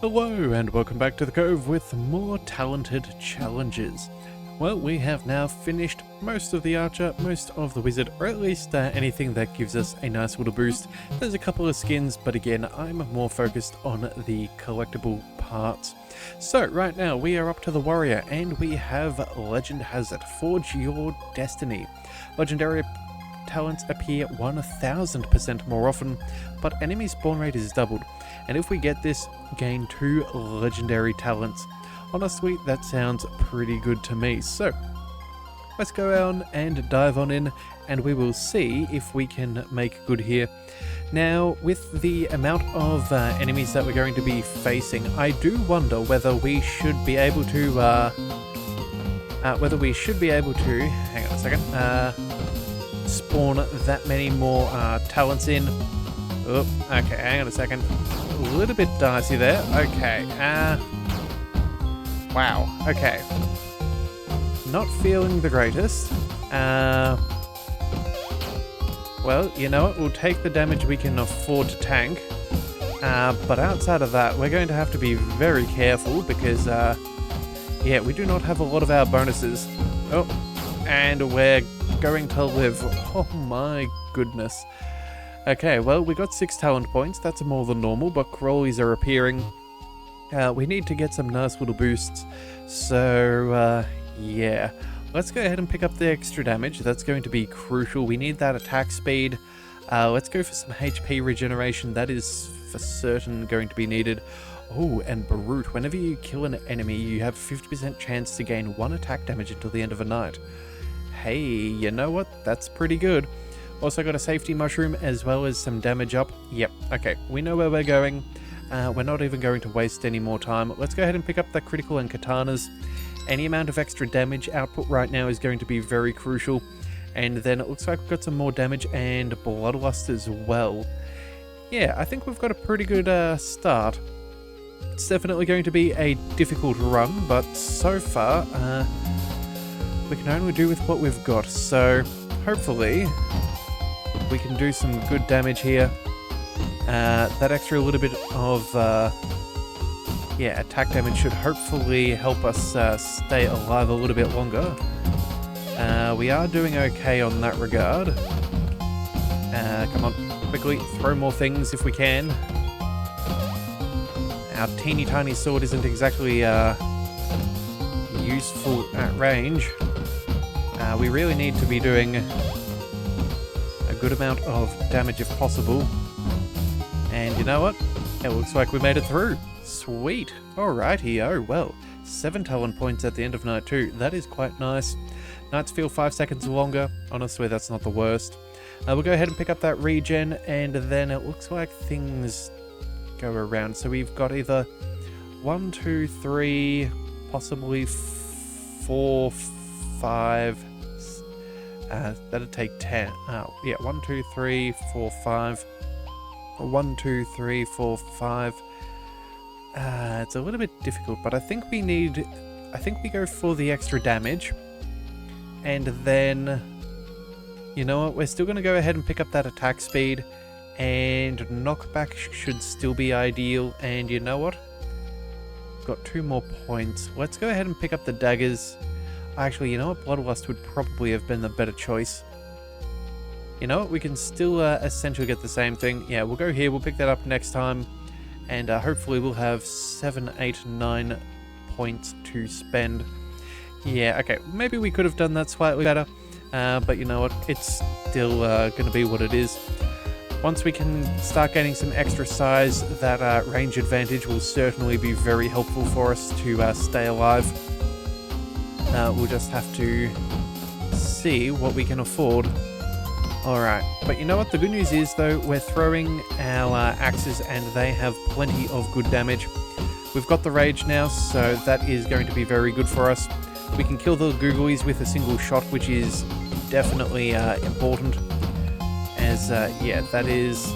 Hello and welcome back to the Cove with more talented challenges. Well, we have now finished most of the archer, most of the wizard, or at least anything that gives us a nice little boost. There's a couple of skins, but again, I'm more focused on the collectible parts. So right now we are up to the warrior and we have Legend Has It, Forge Your Destiny. Legendary talents appear 1000% more often, but enemy spawn rate is doubled. And if we get this, gain 2 legendary talents. Honestly, that sounds pretty good to me. So, let's go on and dive on in, and we will see if we can make good here. Now, with the amount of enemies that we're going to be facing, I do wonder whether we should be able to, hang on a second, spawn that many more talents in. Oh, okay, hang on a second. A little bit dicey there. Okay, wow, okay. Not feeling the greatest. Well, you know what? We'll take the damage we can afford to tank. But outside of that, we're going to have to be very careful because, yeah, we do not have a lot of our bonuses. Oh, and we're going to live. Oh my goodness. Okay, well, we got 6 talent points. That's more than normal, but crawlies are appearing. We need to get some nice little boosts. So, yeah. Let's go ahead and pick up the extra damage. That's going to be crucial. We need that attack speed. Let's go for some HP regeneration. That is for certain going to be needed. Oh, and Brute. Whenever you kill an enemy, you have a 50% chance to gain 1 attack damage until the end of a night. Hey, you know what? That's pretty good. Also got a safety mushroom as well as some damage up. Yep, okay, we know where we're going. We're not even going to waste any more time. Let's go ahead and pick up the critical and katanas. Any amount of extra damage output right now is going to be very crucial. And then it looks like we've got some more damage and bloodlust as well. Yeah, I think we've got a pretty good start. It's definitely going to be a difficult run, but so far, we can only do with what we've got. So, hopefully we can do some good damage here. That extra little bit of attack damage should hopefully help us stay alive a little bit longer. We are doing okay on that regard. Come on, quickly throw more things if we can. Our teeny tiny sword isn't exactly useful at range. We really need to be doing a good amount of damage if possible. And you know what? It looks like we made it through. Sweet. Alrighty, oh well. 7 talent points at the end of night 2. That is quite nice. Nights feel 5 seconds longer. Honestly, that's not the worst. We'll go ahead and pick up that regen, and then it looks like things go around. So we've got either 1, 2, 3, possibly 4, 5... that'd take 10. Oh, yeah, 1, 2, 3, 4, 5. 1, 2, 3, 4, 5. It's a little bit difficult, but I think we go for the extra damage. And then, you know what? We're still going to go ahead and pick up that attack speed. And knockback should still be ideal. And you know what? Got 2 more points. Let's go ahead and pick up the daggers. Actually, you know what? Bloodlust would probably have been the better choice. You know what? We can still essentially get the same thing. Yeah, we'll go here. We'll pick that up next time. And hopefully we'll have 7, 8, 9 points to spend. Yeah, okay. Maybe we could have done that slightly better. But you know what? It's still going to be what it is. Once we can start getting some extra size, that range advantage will certainly be very helpful for us to stay alive. We'll just have to see what we can afford. Alright, but you know what? The good news is, though, we're throwing our axes and they have plenty of good damage. We've got the rage now, so that is going to be very good for us. We can kill the googlies with a single shot, which is definitely important. As, yeah, that is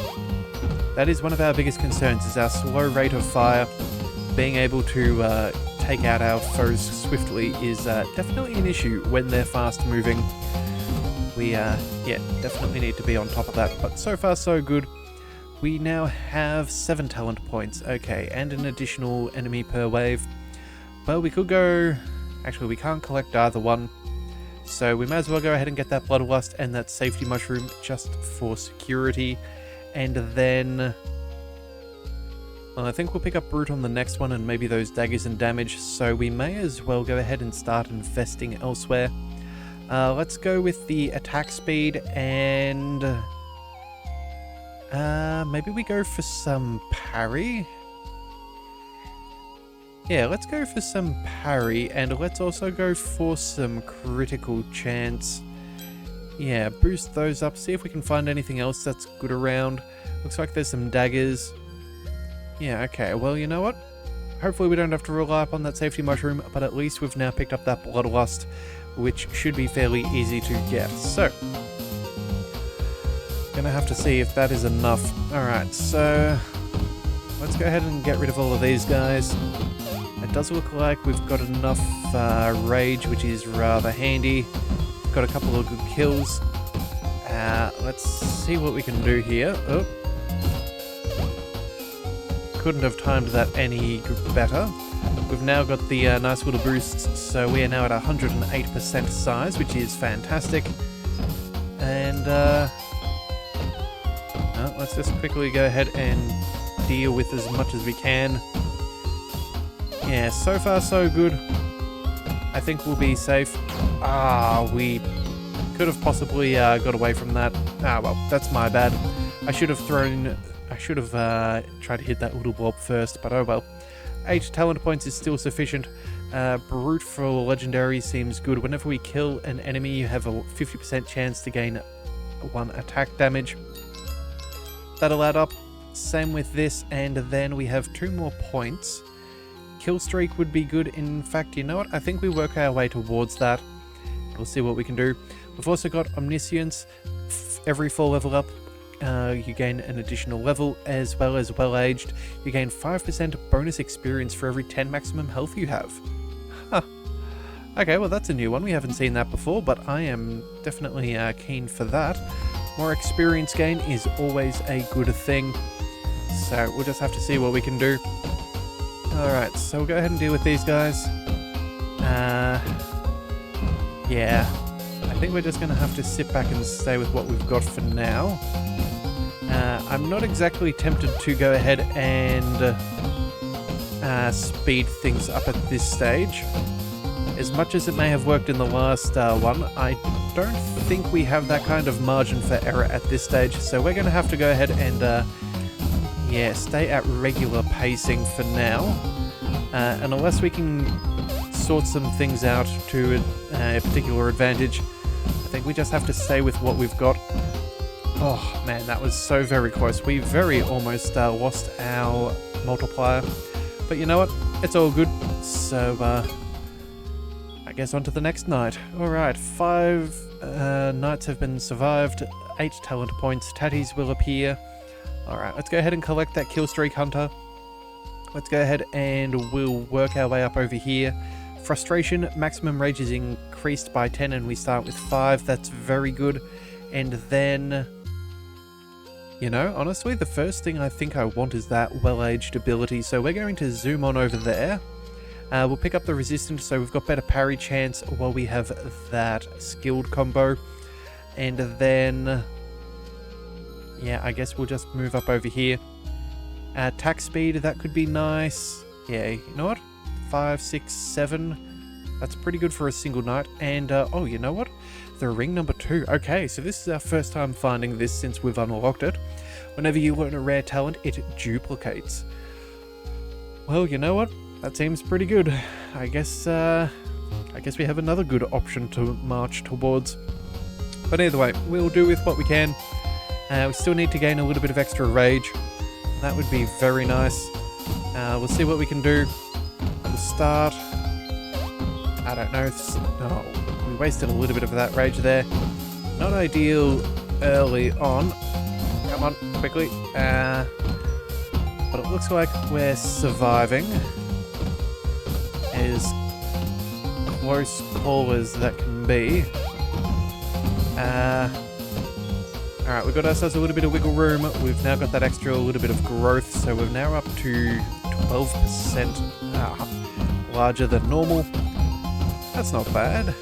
one of our biggest concerns, is our slow rate of fire. Being able to take out our foes swiftly is definitely an issue when they're fast moving. We, yeah, definitely need to be on top of that, but so far so good. We now have 7 talent points. Okay, and an additional enemy per wave. Well, we could go... Actually, we can't collect either one. So we may as well go ahead and get that bloodlust and that safety mushroom just for security. And then... Well, I think we'll pick up Brute on the next one and maybe those daggers and damage. So we may as well go ahead and start investing elsewhere. Let's go with the attack speed and... maybe we go for some parry? Yeah, let's go for some parry, and let's also go for some critical chance. Yeah, boost those up, see if we can find anything else that's good around. Looks like there's some daggers. Yeah, okay, well, you know what? Hopefully we don't have to rely upon that safety mushroom, but at least we've now picked up that bloodlust, which should be fairly easy to get. So, gonna have to see if that is enough. Alright, so let's go ahead and get rid of all of these guys. It does look like we've got enough rage, which is rather handy. Got a couple of good kills. Let's see what we can do here. Oh. Couldn't have timed that any better. We've now got the nice little boosts, so we are now at 108% size, which is fantastic. And let's just quickly go ahead and deal with as much as we can. Yeah, so far so good. I think we'll be safe. We could have possibly got away from that. Well, that's my bad. I should have tried to hit that little blob first, but oh well. 8 talent points is still sufficient. Brute for legendary seems good. Whenever we kill an enemy, you have a 50% chance to gain 1 attack damage. That'll add up. Same with this, and then we have 2 more points. Kill streak would be good. In fact, you know what? I think we work our way towards that. We'll see what we can do. We've also got omniscience. Every 4 level up, you gain an additional level, as well as well-aged. You gain 5% bonus experience for every 10 maximum health you have. Huh. Okay, well that's a new one. We haven't seen that before, but I am definitely keen for that. More experience gain is always a good thing. So we'll just have to see what we can do. Alright, so we'll go ahead and deal with these guys. Yeah. I think we're just going to have to sit back and stay with what we've got for now. I'm not exactly tempted to go ahead and speed things up at this stage. As much as it may have worked in the last one, I don't think we have that kind of margin for error at this stage. So we're going to have to go ahead and stay at regular pacing for now. And unless we can sort some things out to a particular advantage, I think we just have to stay with what we've got. Oh man, that was so very close. We very almost lost our multiplier. But you know what? It's all good. So, I guess on to the next night. Alright, 5 nights have been survived. 8 talent points. Tatties will appear. Alright, let's go ahead and collect that kill streak hunter. Let's go ahead and we'll work our way up over here. Frustration, maximum rage is increased by 10 and we start with 5. That's very good. And then, you know, honestly, the first thing I think I want is that well-aged ability. So we're going to zoom on over there. We'll pick up the resistance, so we've got better parry chance while we have that skilled combo. And then, yeah, I guess we'll just move up over here. Attack speed, that could be nice. Yeah, you know what? 5, 6, 7. That's pretty good for a single night. And, oh, you know what? The ring number 2. Okay, so this is our first time finding this since we've unlocked it. Whenever you learn a rare talent, it duplicates. Well, you know what? That seems pretty good. I guess we have another good option to march towards. But either way, we'll do with what we can. We still need to gain a little bit of extra rage. That would be very nice. We'll see what we can do. We'll start. I don't know. Oh, we wasted a little bit of that rage there. Not ideal early on. Come on, quickly. But it looks like we're surviving. As close call as that can be. Alright, we've got ourselves a little bit of wiggle room. We've now got that extra little bit of growth, so we're now up to 12% larger than normal. That's not bad.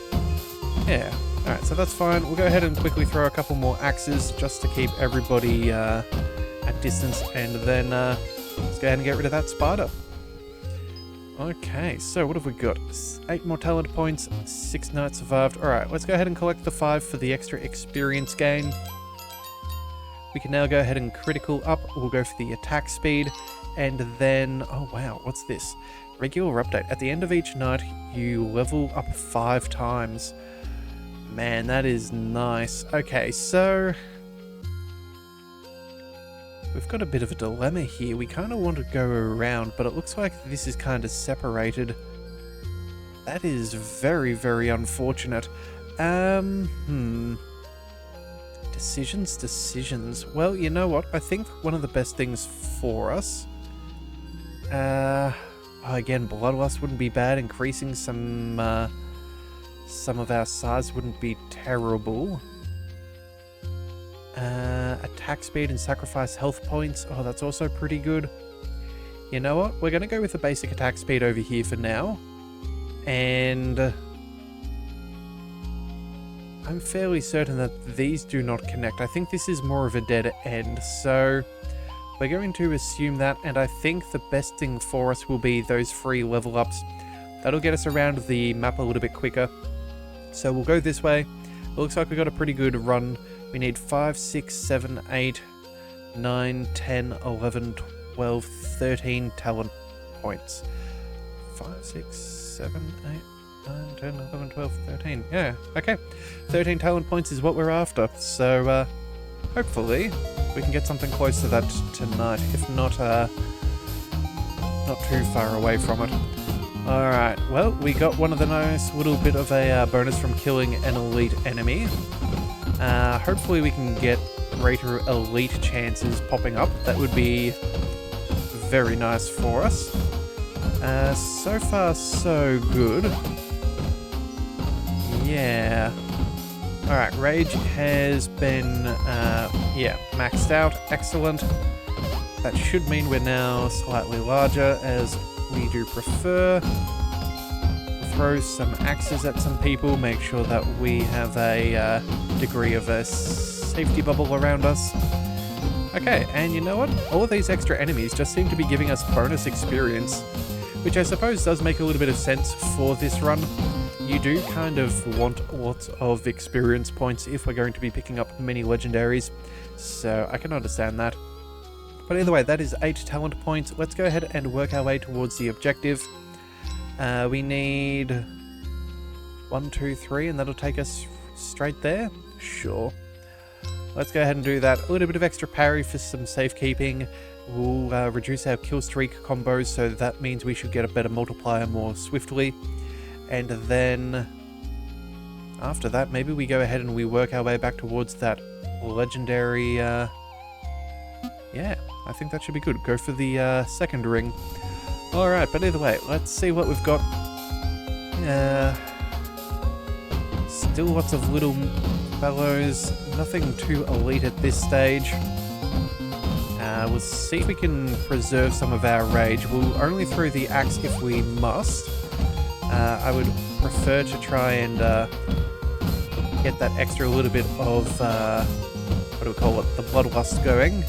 Yeah. Alright, so that's fine. We'll go ahead and quickly throw a couple more axes just to keep everybody at distance, and then let's go ahead and get rid of that spider. Okay, so what have we got? 8 more talent points, 6 knights survived. Alright, let's go ahead and collect the 5 for the extra experience gain. We can now go ahead and critical up. We'll go for the attack speed, and then... oh wow, what's this? Regular update. At the end of each night, you level up 5 times. Man, that is nice. Okay, so... we've got a bit of a dilemma here. We kind of want to go around, but it looks like this is kind of separated. That is very, very unfortunate. Decisions. Well, you know what? I think one of the best things for us... again, Bloodlust wouldn't be bad. Increasing some of our size wouldn't be terrible. Attack speed and sacrifice health points. Oh, that's also pretty good. You know what? We're going to go with the basic attack speed over here for now. And... I'm fairly certain that these do not connect. I think this is more of a dead end, so we're going to assume that, and I think the best thing for us will be those free level ups. That'll get us around the map a little bit quicker. So we'll go this way. It looks like we got a pretty good run. We need 5, 6, 7, 8, 9, 10, 11, 12, 13 talent points. 5, 6, 7, 8... 9, 10, 11, 12, 13. Yeah, okay. 13 talent points is what we're after. So, hopefully, we can get something close to that tonight. If not, not too far away from it. Alright, well, we got one of the nice little bit of a bonus from killing an elite enemy. Hopefully we can get greater elite chances popping up. That would be very nice for us. So far, so good. Yeah. Alright, Rage has been, yeah, maxed out. Excellent. That should mean we're now slightly larger, as we do prefer. Throw some axes at some people, make sure that we have a degree of a safety bubble around us. Okay, and you know what? All of these extra enemies just seem to be giving us bonus experience, which I suppose does make a little bit of sense for this run. You do kind of want lots of experience points if we're going to be picking up many legendaries, so I can understand that. But either way, that is 8 talent points. Let's go ahead and work our way towards the objective. We need 1, 2, 3, and that'll take us straight there? Sure. Let's go ahead and do that. A little bit of extra parry for some safekeeping. We'll reduce our kill streak combos, so that means we should get a better multiplier more swiftly. And then after that, maybe we go ahead and we work our way back towards that legendary... yeah, I think that should be good. Go for the second ring. Alright, but either way, let's see what we've got. Still lots of little fellows. Nothing too elite at this stage. We'll see if we can preserve some of our rage. We'll only throw the axe if we must. I would prefer to try and get that extra little bit of, what do we call it, the bloodlust going.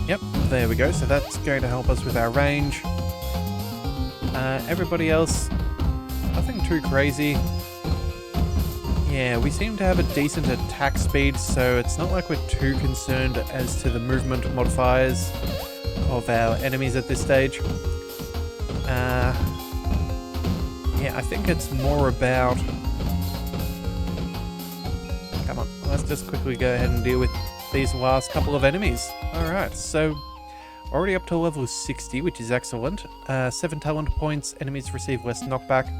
Yep, there we go. So that's going to help us with our range. Everybody else, nothing too crazy. Yeah, we seem to have a decent attack speed, so it's not like we're too concerned as to the movement modifiers of our enemies at this stage. Yeah, I think it's more about... Come on, let's just quickly go ahead and deal with these last couple of enemies. Alright, so already up to level 60, which is excellent. 7 talent points, enemies receive less knockback.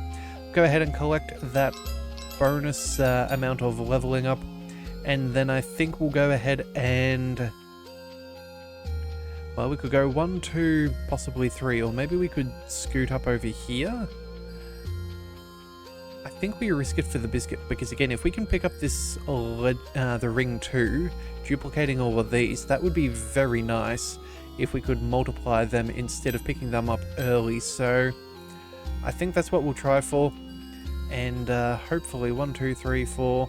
Go ahead and collect that bonus amount of leveling up, and then I think we'll go ahead and... well, we could go 1, 2, possibly 3, or maybe we could scoot up over here. I think we risk it for the biscuit, because again, if we can pick up this the ring 2, duplicating all of these, that would be very nice if we could multiply them instead of picking them up early. So I think that's what we'll try for. And hopefully 1, 2, 3, 4,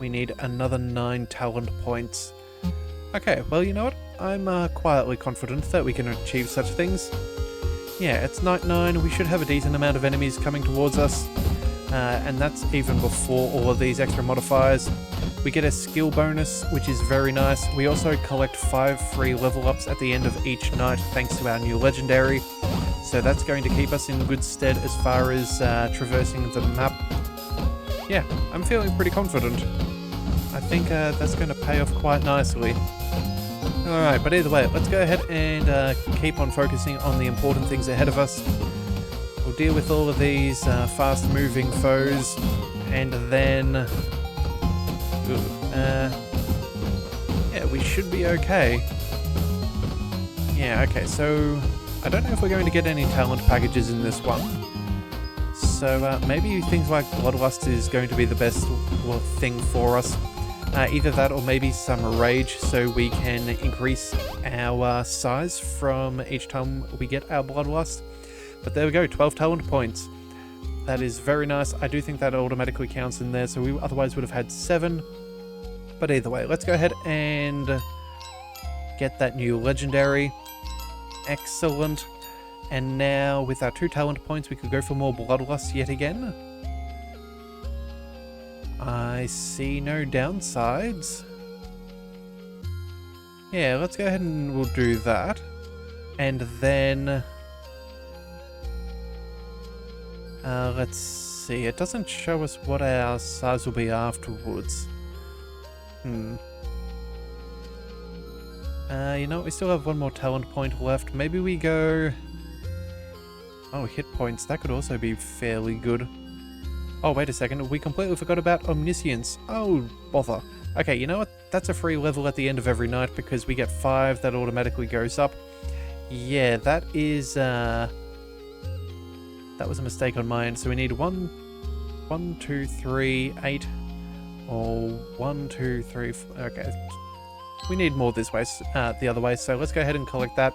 we need another 9 talent points. Okay, well, you know what? I'm quietly confident that we can achieve such things. Yeah, it's night 9, we should have a decent amount of enemies coming towards us. And that's even before all of these extra modifiers. We get a skill bonus, which is very nice. We also collect 5 free level ups at the end of each night thanks to our new legendary. So that's going to keep us in good stead as far as traversing the map. Yeah, I'm feeling pretty confident. I think that's going to pay off quite nicely. Alright, but either way, let's go ahead and keep on focusing on the important things ahead of us. We'll deal with all of these fast-moving foes, and then... yeah, we should be okay. Yeah, okay, so... I don't know if we're going to get any talent packages in this one. So maybe things like Bloodlust is going to be the best thing for us. Either that or maybe some Rage, so we can increase our size from each time we get our Bloodlust. But there we go, 12 talent points. That is very nice. I do think that automatically counts in there, so we otherwise would have had 7. But either way, let's go ahead and get that new legendary. Excellent. And now with our 2 talent points, we could go for more Bloodlust yet again. I see no downsides. Yeah, let's go ahead and we'll do that. And then... let's see, it doesn't show us what our size will be afterwards. You know what, we still have 1 more talent point left. Maybe we go... Oh, hit points, that could also be fairly good. Oh, wait a second, we completely forgot about Omniscience. Oh, bother. Okay, you know what, that's a free level at the end of every night because we get 5 that automatically goes up. Yeah, that is... that was a mistake on mine. So we need 1, 2, 3, 8, or 1, 2, 3, 4. Okay, we need more this way, the other way. So let's go ahead and collect that.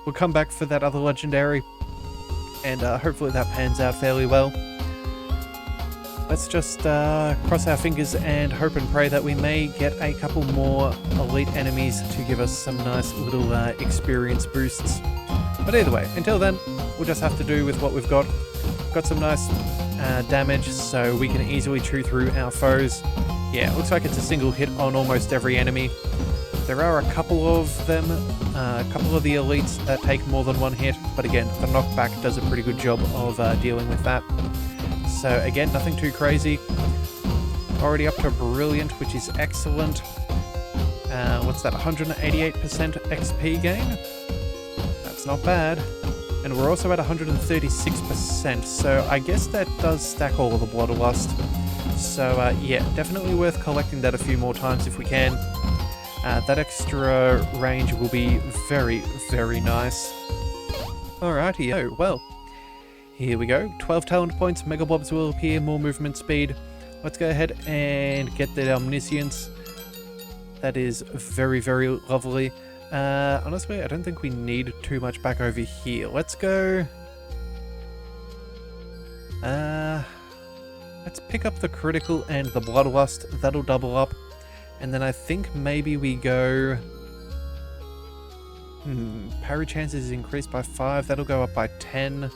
We'll come back for that other legendary, and hopefully that pans out fairly well. Let's just cross our fingers and hope and pray that we may get a couple more elite enemies to give us some nice little experience boosts. But either way, until then, we'll just have to do with what we've got. Got some nice damage, so we can easily chew through our foes. Yeah, it looks like it's a single hit on almost every enemy. There are a couple of them, a couple of the elites that take more than 1 hit, but again, the knockback does a pretty good job of dealing with that. So again, nothing too crazy. Already up to Brilliant, which is excellent. What's that, 188% XP gain? That's not bad. And we're also at 136%, so I guess that does stack all of the Bloodlust. So yeah, definitely worth collecting that a few more times if we can. That extra range will be very, very nice. Alrighty, oh, well, here we go. 12 talent points, Mega Blobs will appear, more movement speed. Let's go ahead and get the Omniscience. That is very, very lovely. Honestly, I don't think we need too much back over here. Let's go... let's pick up the critical and the Bloodlust. That'll double up. And then I think maybe we go... parry chances is increased by 5. That'll go up by 10.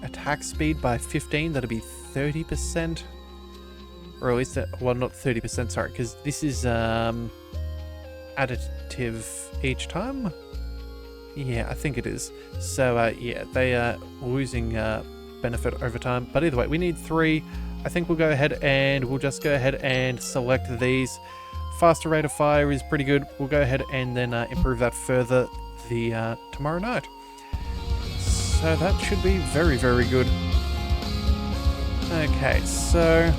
Attack speed by 15. That'll be 30%. Or at least, well, not 30%, sorry, because this is additive each time? Yeah, I think it is. So, yeah, they are losing benefit over time. But either way, we need 3. I think we'll go ahead and we'll just go ahead and select these. Faster rate of fire is pretty good. We'll go ahead and then improve that further the tomorrow night. So that should be very, very good. Okay, so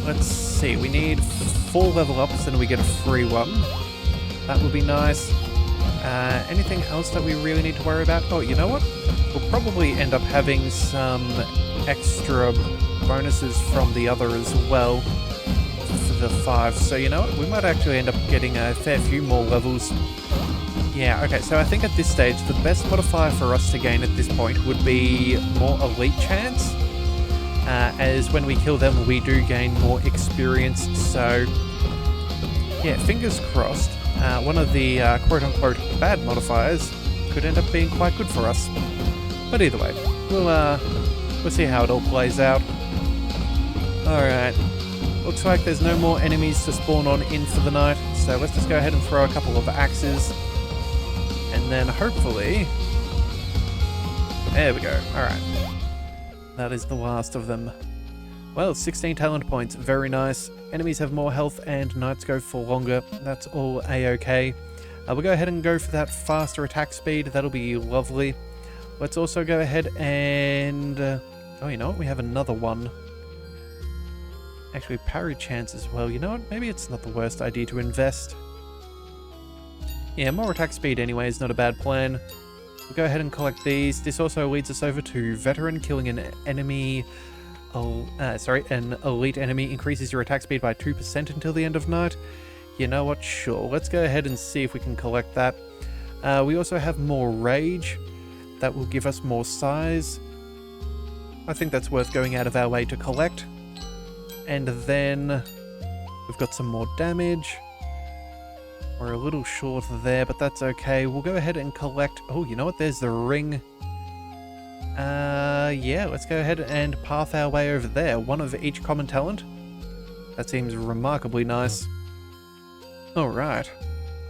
let's see. We need 4 level ups and we get a free one. That would be nice. Anything else that we really need to worry about? Oh, you know what? We'll probably end up having some extra bonuses from the other as well for the 5. So you know what? We might actually end up getting a fair few more levels. Yeah, okay, so I think at this stage, the best modifier for us to gain at this point would be more elite chance. As when we kill them, we do gain more experience. So, yeah, fingers crossed. One of the quote-unquote bad modifiers could end up being quite good for us. But either way, we'll see how it all plays out. Alright, looks like there's no more enemies to spawn on in for the night, so let's just go ahead and throw a couple of axes. And then hopefully... There we go, alright. That is the last of them. Well, 16 talent points, very nice. Enemies have more health and nights go for longer. That's all a-okay. We'll go ahead and go for that faster attack speed. That'll be lovely. Let's also go ahead and... oh, you know what? We have another one. Actually, parry chance as well. You know what? Maybe it's not the worst idea to invest. Yeah, more attack speed anyway is not a bad plan. We'll go ahead and collect these. This also leads us over to veteran. Killing an enemy... an elite enemy increases your attack speed by 2% until the end of night. You know what? Sure. Let's go ahead and see if we can collect that. We also have more rage. That will give us more size. I think that's worth going out of our way to collect. And then we've got some more damage. We're a little short there, but that's okay. We'll go ahead and collect... Oh, you know what? There's the ring. Yeah, let's go ahead and path our way over there. One of each common talent. That seems remarkably nice. Alright.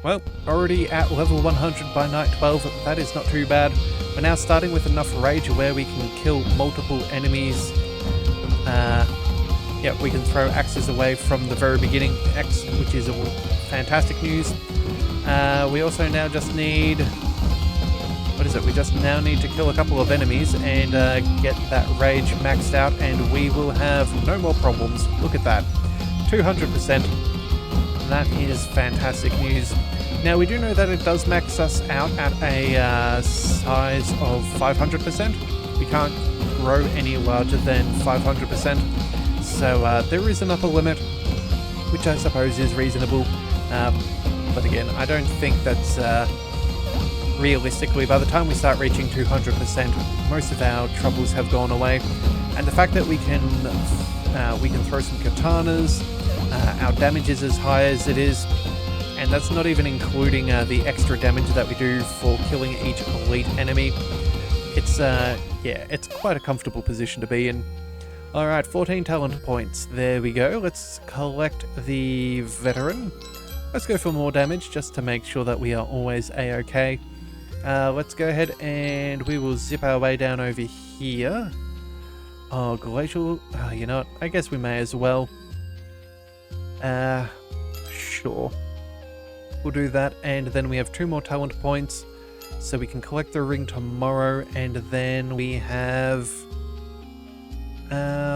Well, already at level 100 by night 12. That is not too bad. We're now starting with enough rage where we can kill multiple enemies. Yeah, we can throw axes away from the very beginning, which is all fantastic news. We also now just need... What is it? We just now need to kill a couple of enemies and get that rage maxed out, and we will have no more problems. Look at that. 200%. That is fantastic news. Now, we do know that it does max us out at a size of 500%. We can't grow any larger than 500%. So there is an upper limit, which I suppose is reasonable. But again, I don't think that's... realistically, by the time we start reaching 200%, most of our troubles have gone away. And the fact that we can throw some katanas, our damage is as high as it is, and that's not even including the extra damage that we do for killing each elite enemy. It's yeah, it's quite a comfortable position to be in. Alright, 14 talent points. There we go. Let's collect the veteran. Let's go for more damage just to make sure that we are always a-okay. Let's go ahead and we will zip our way down over here. Oh, glacial... you know what? I guess we may as well. Sure. We'll do that, and then we have 2 more talent points. So we can collect the ring tomorrow, and then we have...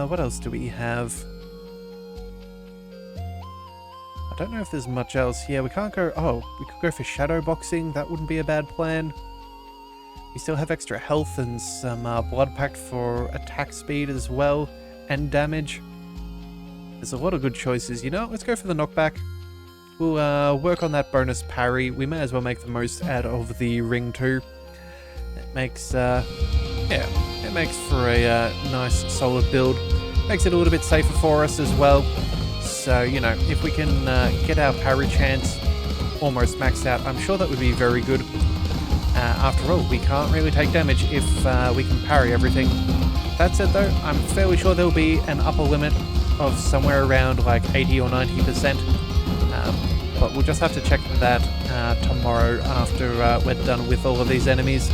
what else do we have? I don't know if there's much else. Yeah, we can't go... Oh, we could go for shadow boxing. That wouldn't be a bad plan. We still have extra health and some blood pact for attack speed as well, and damage. There's a lot of good choices. You know, let's go for the knockback. We'll work on that bonus parry. We may as well make the most out of the ring too. It makes, yeah, it makes for a nice solid build. Makes it a little bit safer for us as well. So, you know, if we can get our parry chance almost maxed out, I'm sure that would be very good. After all, we can't really take damage if we can parry everything. That said though, I'm fairly sure there'll be an upper limit of somewhere around like 80 or 90%. But we'll just have to check that tomorrow after we're done with all of these enemies.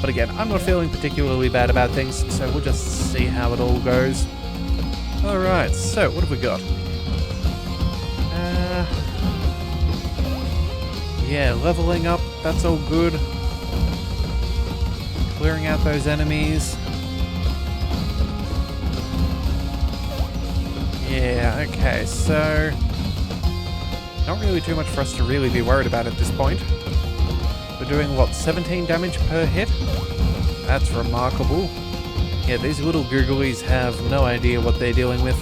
But again, I'm not feeling particularly bad about things, so we'll just see how it all goes. Alright, so what have we got? Yeah, leveling up, that's all good. Clearing out those enemies. Yeah, okay, so... not really too much for us to really be worried about at this point. We're doing, what, 17 damage per hit? That's remarkable. Yeah, these little googlies have no idea what they're dealing with.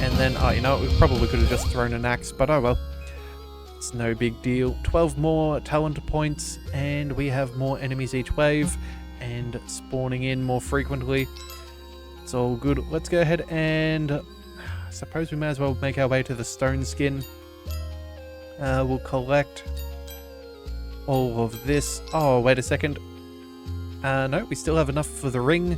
And then, oh, you know what, we probably could have just thrown an axe, but oh well. It's no big deal. 12 more talent points, and we have more enemies each wave, and spawning in more frequently. It's all good. Let's go ahead and... I suppose we may as well make our way to the stone skin. We'll collect all of this. Oh, wait a second. No, we still have enough for the ring.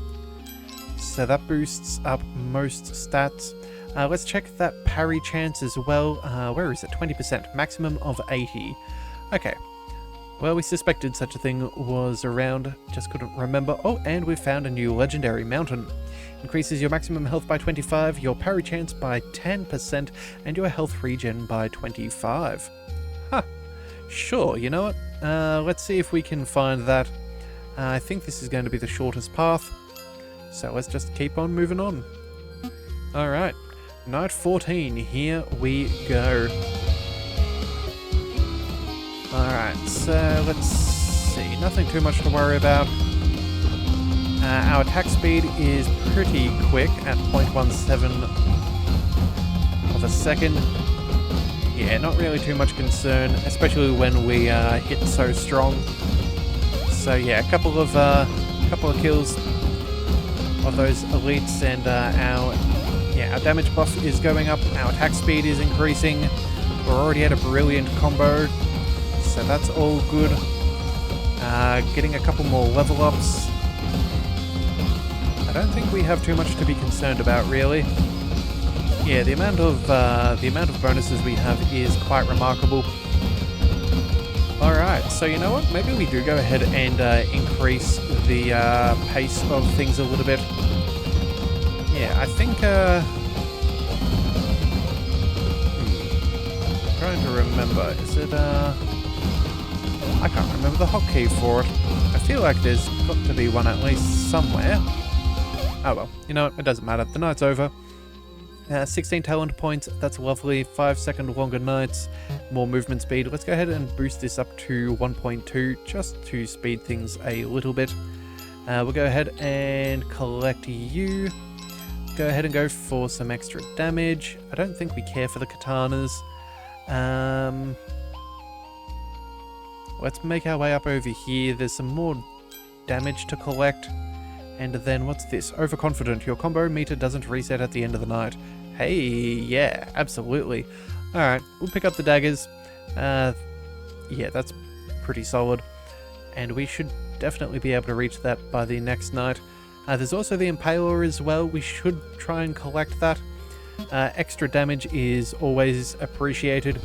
So that boosts up most stats. Let's check that parry chance as well. Where is it? 20%. Maximum of 80. Okay. Well, we suspected such a thing was around. Just couldn't remember. Oh, and we found a new legendary mountain. Increases your maximum health by 25, your parry chance by 10%, and your health regen by 25. Huh. Sure, you know what? Let's see if we can find that. I think this is going to be the shortest path. So let's just keep on moving on. Alright. Night 14, here we go. Alright, so let's see. Nothing too much to worry about. Our attack speed is pretty quick at 0.17 of a second. Yeah, not really too much concern, especially when we hit so strong. So yeah, a couple of kills of those elites, and our damage buff is going up. Our attack speed is increasing. We're already at a brilliant combo, so that's all good. Getting a couple more level ups. I don't think we have too much to be concerned about, really. Yeah, the amount of bonuses we have is quite remarkable. Alright, so you know what? Maybe we do go ahead and increase the pace of things a little bit. Yeah, I think... I'm trying to remember. Is it... I can't remember the hotkey for it. I feel like there's got to be one at least somewhere. Oh well, you know what? It doesn't matter. The night's over. 16 talent points, that's lovely. 5 second longer nights, more movement speed. Let's go ahead and boost this up to 1.2 just to speed things a little bit. We'll go ahead and collect you. Go ahead and go for some extra damage. I don't think we care for the katanas. Let's make our way up over here. There's some more damage to collect. And then what's this? Overconfident. Your combo meter doesn't reset at the end of the night. Hey, yeah, absolutely. Alright, we'll pick up the daggers. Yeah, that's pretty solid. And we should definitely be able to reach that by the next night. There's also the Impaler as well. We should try and collect that. Extra damage is always appreciated.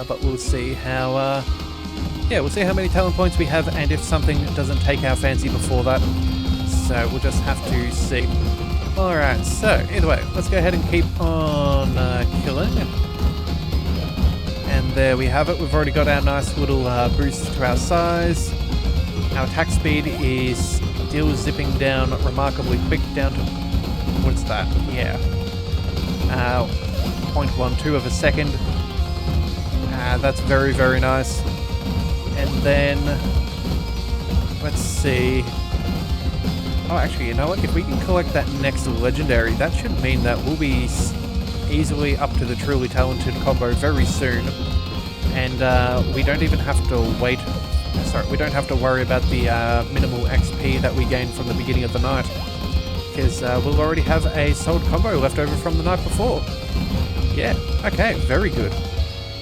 But we'll see how... yeah, we'll see how many talent points we have and if something doesn't take our fancy before that. So we'll just have to see. Alright, so either way, let's go ahead and keep on killing. And there we have it. We've already got our nice little boost to our size. Our attack speed is still zipping down remarkably quick, down to... what's that? Yeah. 0.12 of a second. That's very, very nice. And then... let's see... oh, actually, you know what? If we can collect that next legendary, that should mean that we'll be easily up to the truly talented combo very soon. And we don't even have to wait... sorry, we don't have to worry about the minimal XP that we gained from the beginning of the night. Because we'll already have a solid combo left over from the night before. Yeah, okay, very good.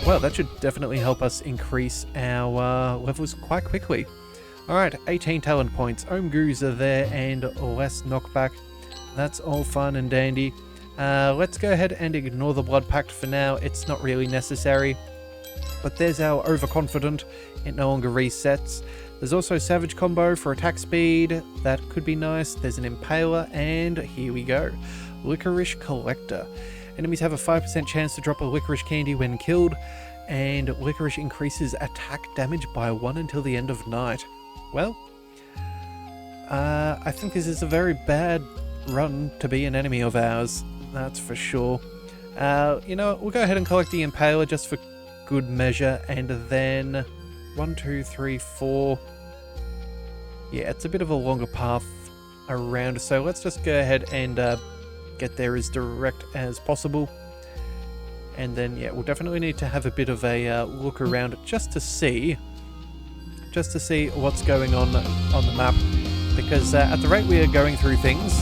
Well, that should definitely help us increase our levels quite quickly. Alright, 18 talent points. Omgoos are there and less knockback. That's all fun and dandy. Let's go ahead and ignore the Blood Pact for now. It's not really necessary. But there's our Overconfident. It no longer resets. There's also Savage Combo for attack speed. That could be nice. There's an Impaler, and here we go. Licorice Collector. Enemies have a 5% chance to drop a licorice candy when killed, and licorice increases attack damage by 1 until the end of night. Well, I think this is a very bad run to be an enemy of ours, that's for sure. You know what, we'll go ahead and collect the Impaler just for good measure, and then 1, 2, 3, 4. Yeah, it's a bit of a longer path around, so let's just go ahead and get there as direct as possible. And then, yeah, we'll definitely need to have a bit of a look around just to see what's going on the map, because at the rate we are going through things,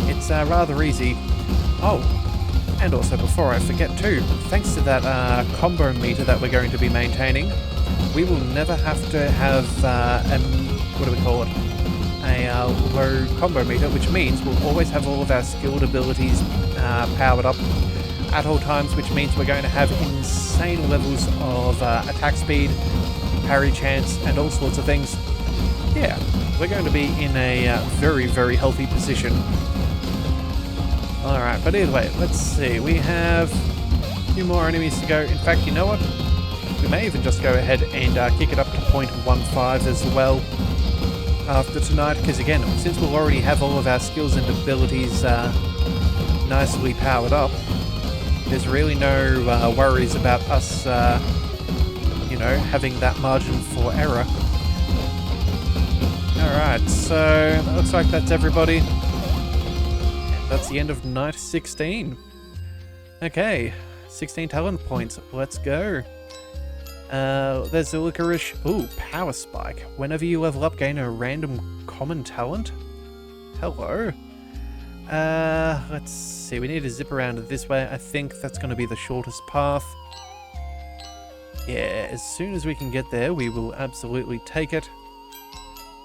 it's rather easy. Oh, and also before I forget too, thanks to that combo meter that we're going to be maintaining, we will never have to have what do we call it? A low combo meter, which means we'll always have all of our skilled abilities powered up at all times, which means we're going to have insane levels of attack speed, parry chance, and all sorts of things. Yeah, we're going to be in a very, very healthy position. Alright, but either way, let's see. We have a few more enemies to go. In fact, you know what? We may even just go ahead and kick it up to 0.15 as well after tonight, because again, since we'll already have all of our skills and abilities nicely powered up, there's really no worries about us, you know, having that margin for error. Alright, so that looks like that's everybody. And that's the end of night 16. Okay, 16 talent points. Let's go. There's the licorice. Ooh, power spike. Whenever you level up, gain a random common talent. Hello. Let's see. We need to zip around this way. I think that's going to be the shortest path. Yeah, as soon as we can get there, we will absolutely take it.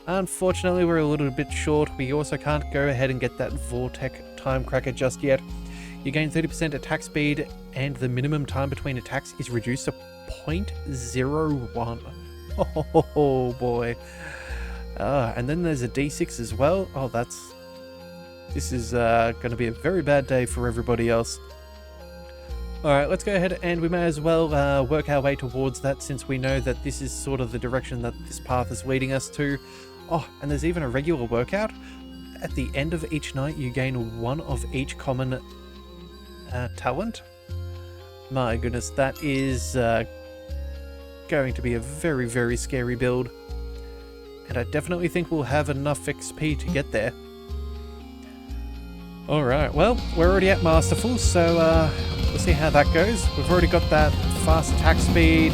Unfortunately, we're a little bit short. We also can't go ahead and get that Vortec time cracker just yet. You gain 30% attack speed, and the minimum time between attacks is reduced to 0.01. Oh boy. And then there's a D6 as well. Oh, this is going to be a very bad day for everybody else. Alright, let's go ahead and we may as well work our way towards that, since we know that this is sort of the direction that this path is leading us to. Oh, and there's even a regular workout. At the end of each night, you gain one of each common talent. My goodness, that is going to be a very, very scary build. And I definitely think we'll have enough XP to get there. Alright, well, we're already at Masterful, so we'll see how that goes. We've already got that fast attack speed.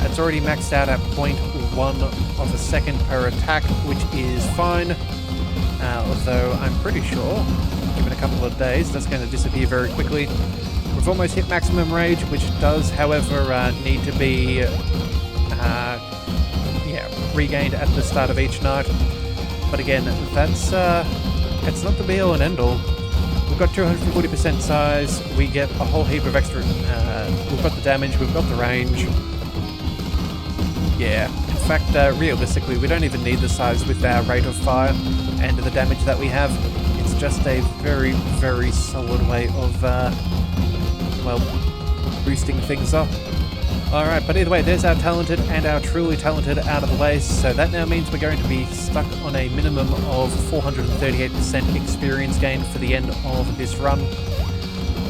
It's already maxed out at 0.1 of a second per attack, which is fine. Although I'm pretty sure, given a couple of days, that's going to disappear very quickly. We've almost hit maximum rage, which does, however, need to be regained at the start of each night. But again, that's it's not the be-all and end-all. We've got 240% size, we get a whole heap of extra, we've got the damage, we've got the range. Yeah, in fact, realistically, we don't even need the size with our rate of fire and the damage that we have. It's just a very, very solid way of, well, boosting things up. Alright, but either way, there's our talented and our truly talented out of the way, so that now means we're going to be stuck on a minimum of 438% experience gain for the end of this run,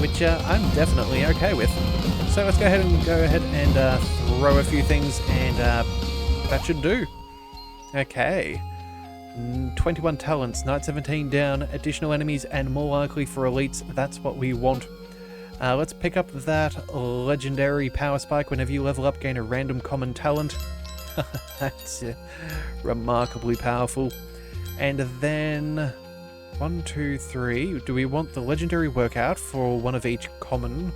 which I'm definitely okay with. So let's go ahead and throw a few things, and that should do. Okay. 21 talents, night 17 down, additional enemies, and more likely for elites. That's what we want. Let's pick up that legendary power spike. Whenever you level up, gain a random common talent. That's remarkably powerful. And then 1, 2, 3. Do we want the legendary workout for one of each common,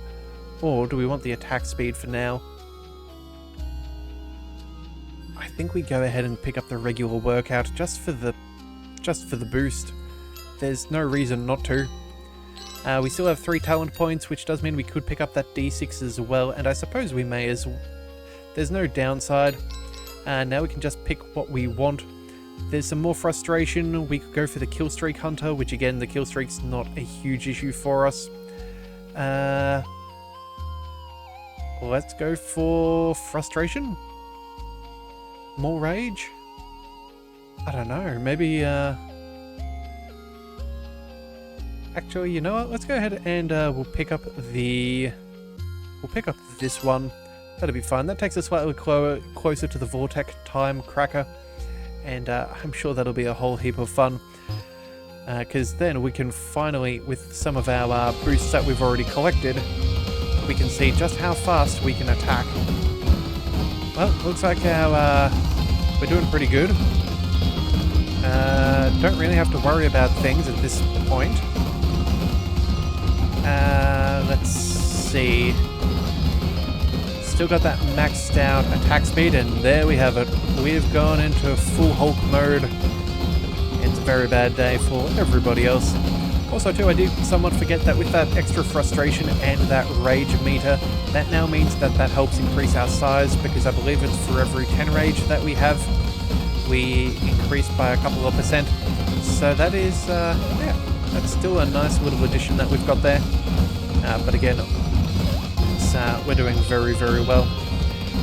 or do we want the attack speed for now? I think we go ahead and pick up the regular workout just for the boost. There's no reason not to. We still have 3 talent points, which does mean we could pick up that D6 as well, and I suppose we may as well. There's no downside. Now we can just pick what we want. There's some more frustration. We could go for the kill streak hunter, which again, the kill streak's not a huge issue for us. Let's go for frustration. More rage? I don't know, maybe actually, you know what? Let's go ahead and we'll pick up this one. That'll be fun. That takes us slightly closer to the Vortex Time Cracker. And I'm sure that'll be a whole heap of fun. Because then we can finally, with some of our boosts that we've already collected, we can see just how fast we can attack. Well, looks like we're doing pretty good. Don't really have to worry about things at this point. Let's see. Still got that maxed out attack speed, and there we have it. We've gone into full Hulk mode. It's a very bad day for everybody else. Also too, I did somewhat forget that with that extra frustration and that rage meter, that now means that helps increase our size, because I believe it's for every 10 rage that we have, we increase by a couple of percent. So that is, yeah, that's still a nice little addition that we've got there. But again, we're doing very, very well.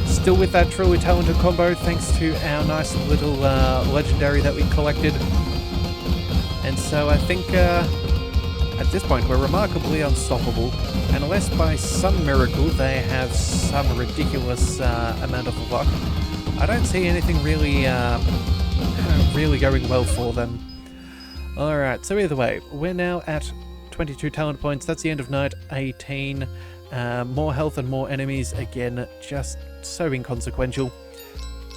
Still with that truly talented combo, thanks to our nice little legendary that we collected. And so I think at this point we're remarkably unstoppable, and unless by some miracle they have some ridiculous amount of luck, I don't see anything really really going well for them. Alright, so either way, we're now at 22 talent points. That's the end of night 18. More health and more enemies, again, just so inconsequential.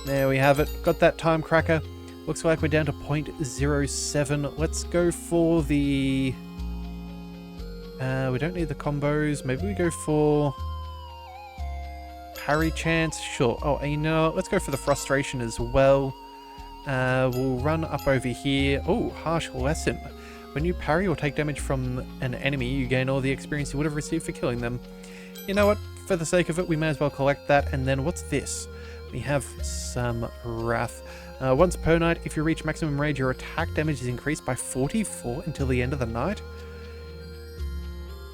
There we have it. Got that time cracker. Looks like we're down to 0.07. Let's go for the... we don't need the combos. Maybe we go for... parry chance? Sure. Oh, you know, let's go for the frustration as well. We'll run up over here. Oh, harsh lesson. When you parry or take damage from an enemy, you gain all the experience you would have received for killing them. You know what? For the sake of it, we may as well collect that. And then what's this? We have some wrath. Once per night, if you reach maximum rage, your attack damage is increased by 44 until the end of the night.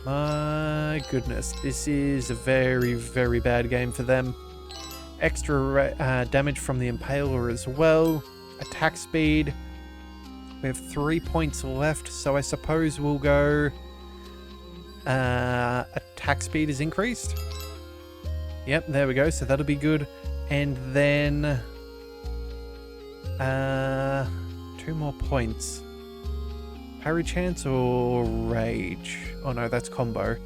My goodness, this is a very, very bad game for them. Extra damage from the Impaler as well. Attack speed. We have 3 points left, so I suppose we'll go... attack speed is increased. Yep, there we go, so that'll be good. And then... 2 more points. Parry chance or rage? Oh no, that's combo.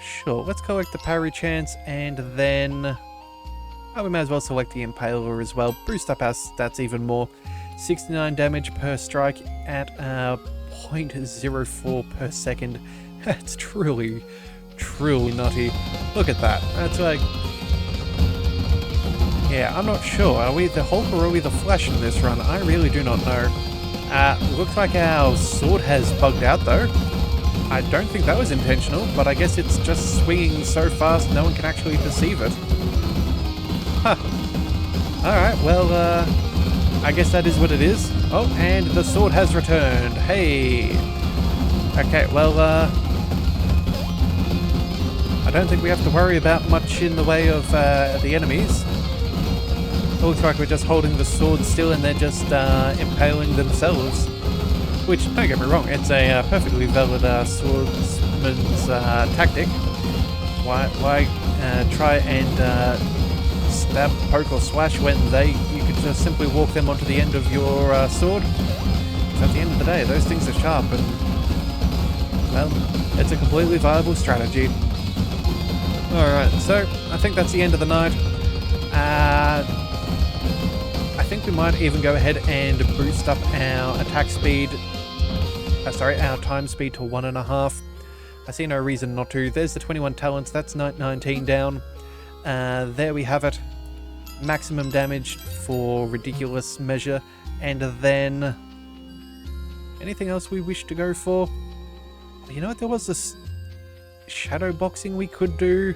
Sure, let's collect the parry chance, and then... oh, we may as well select the Impaler as well. Boost up our stats even more. 69 damage per strike at 0.04 per second. That's truly, truly nutty. Look at that. That's like... yeah, I'm not sure. Are we the Hulk or are we the Flash in this run? I really do not know. Looks like our sword has bugged out though. I don't think that was intentional, but I guess it's just swinging so fast no one can actually perceive it. Huh. Alright, well, I guess that is what it is. Oh, and the sword has returned. Hey! Okay, well, I don't think we have to worry about much in the way of the enemies. It looks like we're just holding the sword still and they're just impaling themselves. Which, don't get me wrong, it's a perfectly valid swordsman's tactic. Why try and stab, poke or slash when you could just simply walk them onto the end of your sword? Because at the end of the day, those things are sharp and, well, it's a completely viable strategy. Alright, so I think that's the end of the night. I think we might even go ahead and boost up our attack speed, our time speed to 1.5. I see no reason not to. There's the 21 talents, that's night 19 down. There we have it. Maximum damage for ridiculous measure. And then... anything else we wish to go for? You know what, there was this shadow boxing we could do.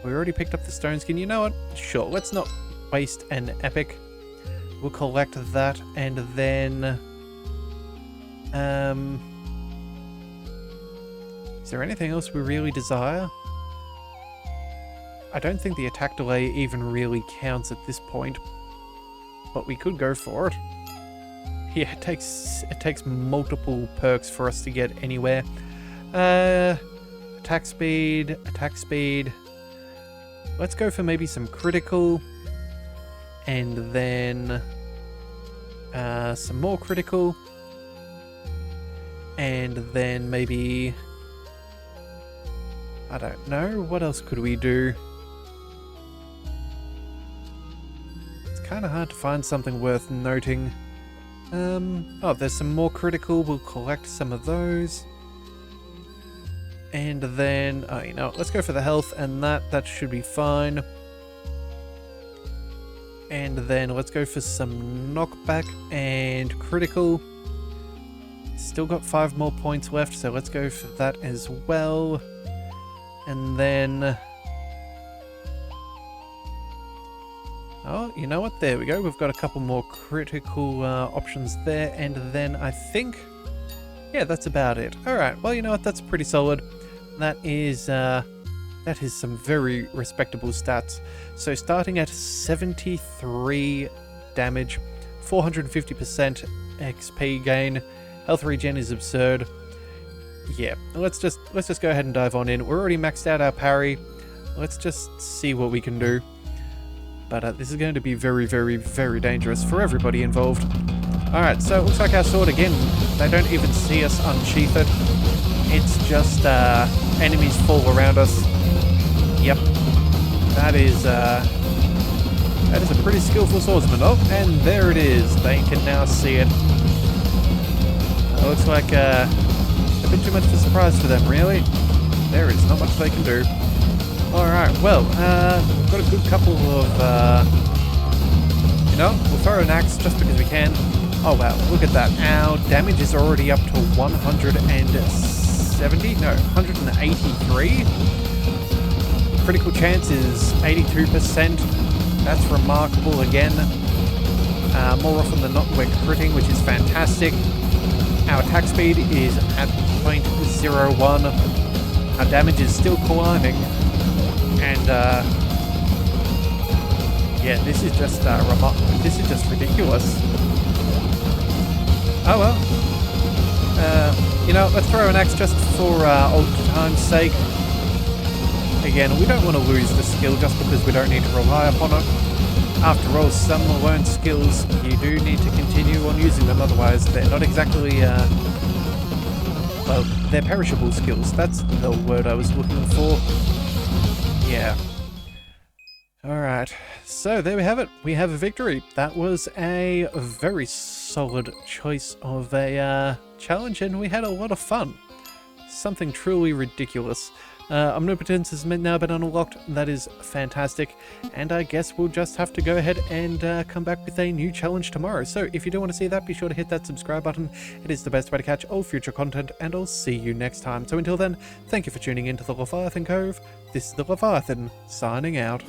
We already picked up the stone skin. You know what? Sure, let's not waste an epic. We'll collect that and then... is there anything else we really desire? I don't think the attack delay even really counts at this point, but we could go for it. Yeah, it takes multiple perks for us to get anywhere. Attack speed. let's go for maybe some critical. And then some more critical. And then maybe... I don't know. What else could we do? It's kind of hard to find something worth noting. Oh, there's some more critical. We'll collect some of those. And then... oh, you know, let's go for the health and that should be fine. And then let's go for some knockback and critical. Still got 5 more points left, so let's go for that as well. And then... oh, you know what? There we go. We've got a couple more critical options there. And then I think... yeah, that's about it. Alright, well, you know what? That's pretty solid. That is some very respectable stats. So starting at 73 damage, 450% XP gain, health regen is absurd. Yeah, let's just go ahead and dive on in. We're already maxed out our parry. Let's just see what we can do. But this is going to be very, very, very dangerous for everybody involved. Alright, so it looks like our sword again, they don't even see us unsheath it. It's just enemies fall around us. Yep. That is a pretty skillful swordsman. Oh, and there it is. They can now see it. Looks like a bit too much of a surprise for them, really. There is not much they can do. Alright, well, we've got a good couple of, you know, we'll throw an axe just because we can. Oh wow, look at that. Our damage is already up to 183. Critical chance is 82%. That's remarkable again. More often than not, we're critting, which is fantastic. Our attack speed is at 0.01. Our damage is still climbing. And, yeah, this is just ridiculous. Oh well. You know, let's throw an axe just for old time's sake. Again, we don't want to lose the skill just because we don't need to rely upon it. After all, some learned skills, you do need to continue on using them, otherwise they're not exactly, well, they're perishable skills. That's the word I was looking for. Yeah. Alright, so there we have it. We have a victory. That was a very solid choice of a challenge, and we had a lot of fun. Something truly ridiculous. Omnipotence has now been unlocked. That is fantastic. And I guess we'll just have to go ahead and come back with a new challenge tomorrow. So if you do want to see that, be sure to hit that subscribe button. It is the best way to catch all future content, and I'll see you next time. So until then, thank you for tuning in to the Leviathan Cove. This is the Leviathan, signing out.